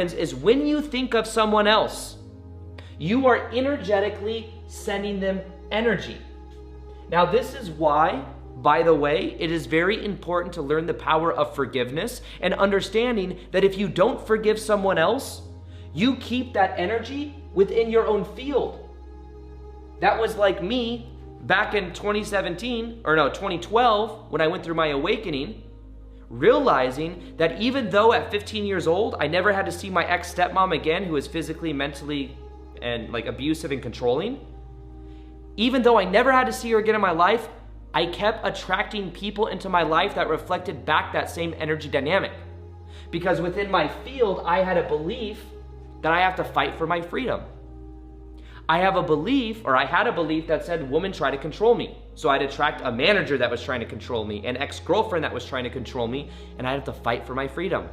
is when you think of someone else, you are energetically sending them energy. Now, this is why, by the way, it is very important to learn the power of forgiveness and understanding that if you don't forgive someone else, you keep that energy within your own field. That was like me back in 2012, when I went through my awakening, realizing that even though at 15 years old, I never had to see my ex-stepmom again, who was physically, mentally, and like abusive and controlling, even though I never had to see her again in my life, I kept attracting people into my life that reflected back that same energy dynamic. Because within my field, I had a belief that I have to fight for my freedom. I had a belief that said women try to control me. So I'd attract a manager that was trying to control me, an ex-girlfriend that was trying to control me, and I'd have to fight for my freedom.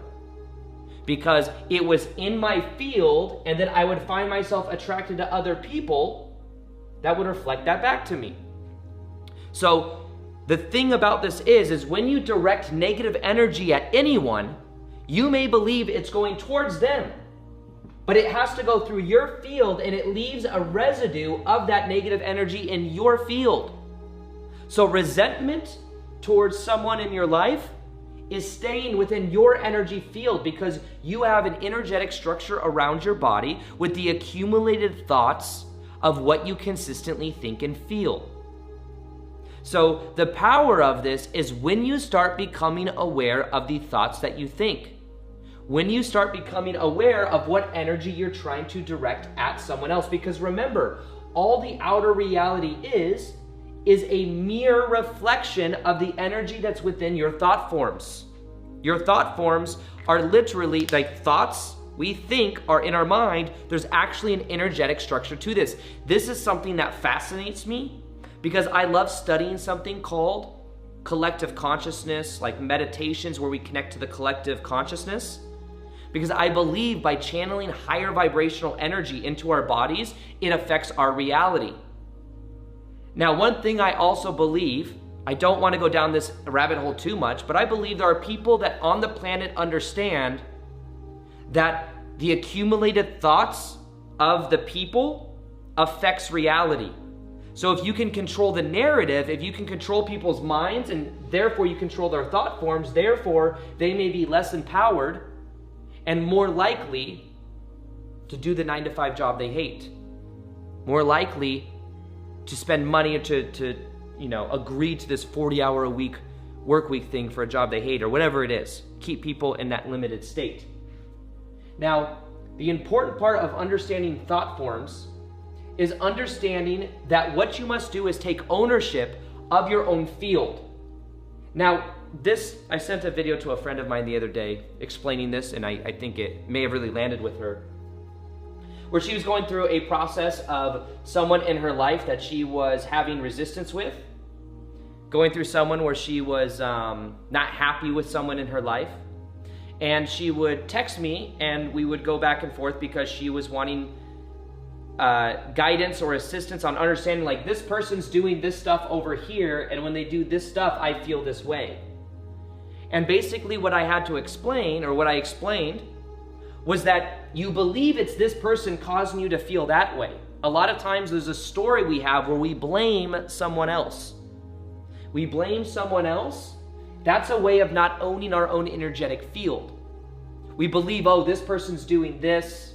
Because it was in my field, and then I would find myself attracted to other people that would reflect that back to me. So the thing about this is when you direct negative energy at anyone, you may believe it's going towards them, but it has to go through your field, and it leaves a residue of that negative energy in your field. So resentment towards someone in your life is staying within your energy field because you have an energetic structure around your body with the accumulated thoughts of what you consistently think and feel. So the power of this is when you start becoming aware of the thoughts that you think. When you start becoming aware of what energy you're trying to direct at someone else. Because remember, all the outer reality is a mere reflection of the energy that's within your thought forms. Your thought forms are literally like thoughts we think are in our mind. There's actually an energetic structure to this. This is something that fascinates me because I love studying something called collective consciousness, like meditations where we connect to the collective consciousness. Because I believe by channeling higher vibrational energy into our bodies, it affects our reality. Now, one thing I also believe, I don't want to go down this rabbit hole too much, but I believe there are people that on the planet understand that the accumulated thoughts of the people affects reality. So if you can control the narrative, if you can control people's minds, and therefore you control their thought forms, therefore they may be less empowered and more likely to do the 9-to-5 job they hate. More likely to spend money to agree to this 40-hour-a-week work week thing for a job they hate or whatever it is. Keep people in that limited state. Now, the important part of understanding thought forms is understanding that what you must do is take ownership of your own field. Now, I sent a video to a friend of mine the other day explaining this, and I think it may have really landed with her, where she was going through a process of someone in her life that she was having resistance with, going through someone where she was not happy with someone in her life, and she would text me, and we would go back and forth because she was wanting guidance or assistance on understanding, like, this person's doing this stuff over here, and when they do this stuff, I feel this way. And basically what I had to explain, or what I explained, was that you believe it's this person causing you to feel that way. A lot of times there's a story we have where we blame someone else. We blame someone else. That's a way of not owning our own energetic field. We believe, oh, this person's doing this,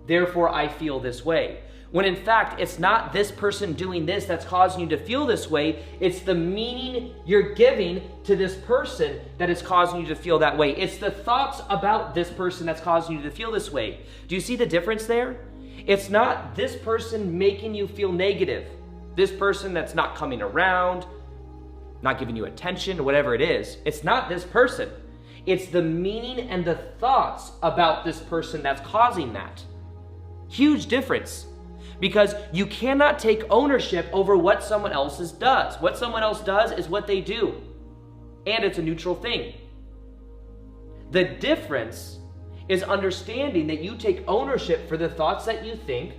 therefore I feel this way. When in fact, it's not this person doing this that's causing you to feel this way. It's the meaning you're giving to this person that is causing you to feel that way. It's the thoughts about this person that's causing you to feel this way. Do you see the difference there? It's not this person making you feel negative. This person that's not coming around, not giving you attention, or whatever it is. It's not this person. It's the meaning and the thoughts about this person that's causing that. Huge difference. Because you cannot take ownership over what someone else does. What someone else does is what they do. And it's a neutral thing. The difference is understanding that you take ownership for the thoughts that you think,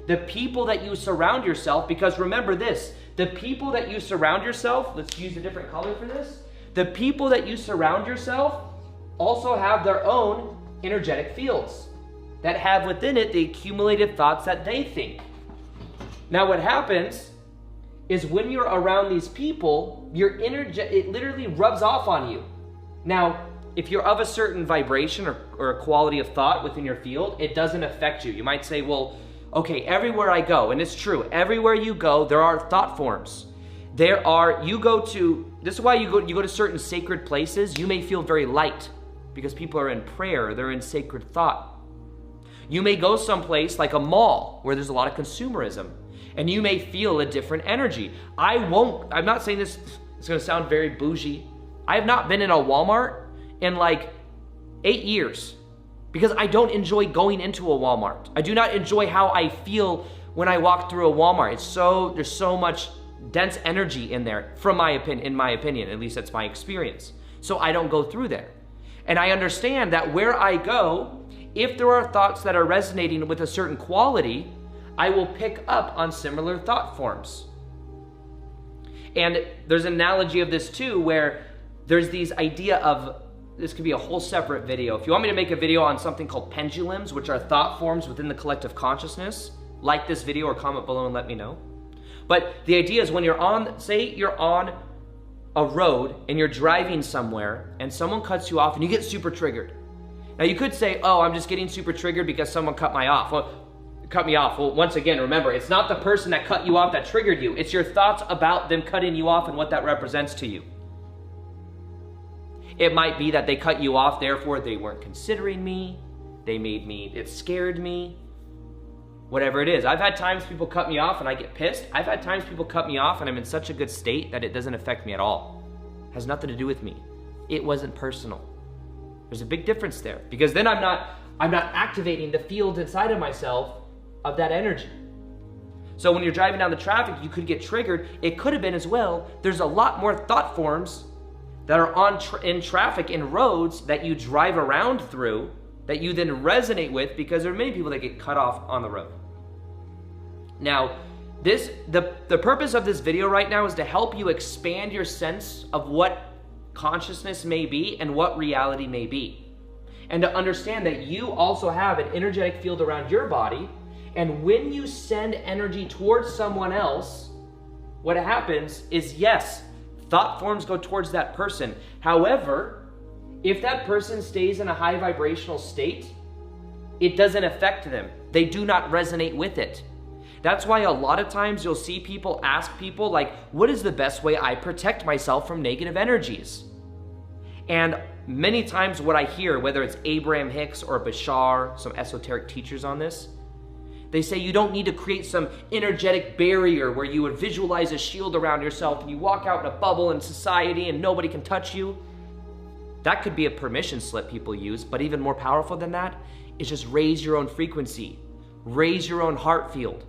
the people that you surround yourself, because remember this, the people that you surround yourself, let's use a different color for this, the people that you surround yourself also have their own energetic fields that have within it the accumulated thoughts that they think. Now what happens is when you're around these people, it literally rubs off on you. Now, if you're of a certain vibration or a quality of thought within your field, it doesn't affect you. You might say, well, okay, everywhere I go, and it's true, everywhere you go, there are thought forms. This is why you go to certain sacred places, you may feel very light because people are in prayer, they're in sacred thought. You may go someplace like a mall where there's a lot of consumerism, and you may feel a different energy. I'm not saying this, it's gonna sound very bougie. I have not been in a Walmart in like 8 years because I don't enjoy going into a Walmart. I do not enjoy how I feel when I walk through a Walmart. There's so much dense energy in there, in my opinion, at least that's my experience. So I don't go through there. And I understand that where I go, if there are thoughts that are resonating with a certain quality, I will pick up on similar thought forms. And there's an analogy of this too, where there's these idea of, this could be a whole separate video. If you want me to make a video on something called pendulums, which are thought forms within the collective consciousness, like this video or comment below and let me know. But the idea is when say you're on a road and you're driving somewhere and someone cuts you off and you get super triggered. Now you could say, oh, I'm just getting super triggered because someone cut me off. Well, once again, remember, it's not the person that cut you off that triggered you. It's your thoughts about them cutting you off and what that represents to you. It might be that they cut you off, therefore they weren't considering me, it scared me, whatever it is. I've had times people cut me off and I get pissed. I've had times people cut me off and I'm in such a good state that it doesn't affect me at all. It has nothing to do with me. It wasn't personal. There's a big difference there because then I'm not activating the field inside of myself of that energy. So when you're driving down the traffic, you could get triggered. It could have been as well, there's a lot more thought forms that are in traffic in roads that you drive around through that you then resonate with because there are many people that get cut off on the road. Now, the purpose of this video right now is to help you expand your sense of what consciousness may be and what reality may be. And to understand that you also have an energetic field around your body, and when you send energy towards someone else, what happens is, yes, thought forms go towards that person. However, if that person stays in a high vibrational state, it doesn't affect them. They do not resonate with it. That's why a lot of times you'll see people ask people like, what is the best way I protect myself from negative energies? And many times what I hear, whether it's Abraham Hicks or Bashar, some esoteric teachers on this, they say you don't need to create some energetic barrier where you would visualize a shield around yourself and you walk out in a bubble in society and nobody can touch you. That could be a permission slip people use, but even more powerful than that is just raise your own frequency, raise your own heart field,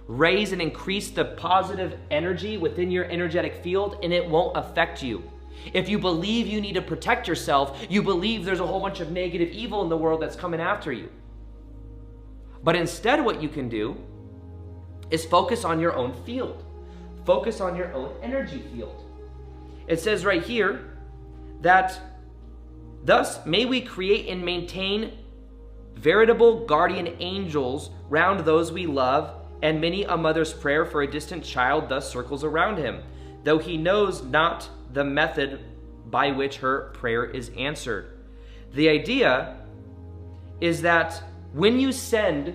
raise and increase the positive energy within your energetic field, and it won't affect you. If you believe you need to protect yourself, you believe there's a whole bunch of negative evil in the world that's coming after you. But instead what you can do is focus on your own field. Focus on your own energy field. It says right here that thus may we create and maintain veritable guardian angels round those we love, and many a mother's prayer for a distant child thus circles around him, though he knows not the method by which her prayer is answered. The idea is that when you send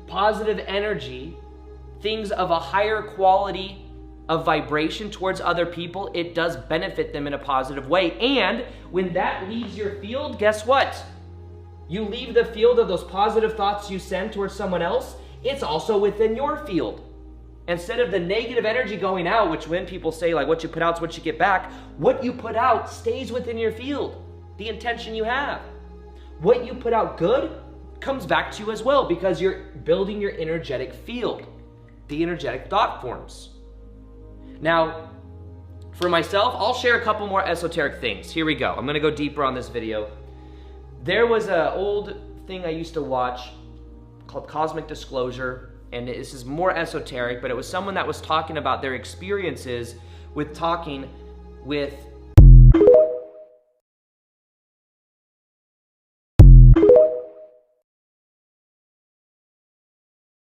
positive energy, things of a higher quality of vibration towards other people, it does benefit them in a positive way. And when that leaves your field, guess what? You leave the field of those positive thoughts you send towards someone else, it's also within your field. Instead of the negative energy going out, which when people say like what you put out is what you get back, what you put out stays within your field, the intention you have. What you put out good comes back to you as well because you're building your energetic field, the energetic thought forms. Now, for myself, I'll share a couple more esoteric things. Here we go. I'm gonna go deeper on this video. There was an old thing I used to watch called Cosmic Disclosure, and this is more esoteric, but it was someone that was talking about their experiences with talking with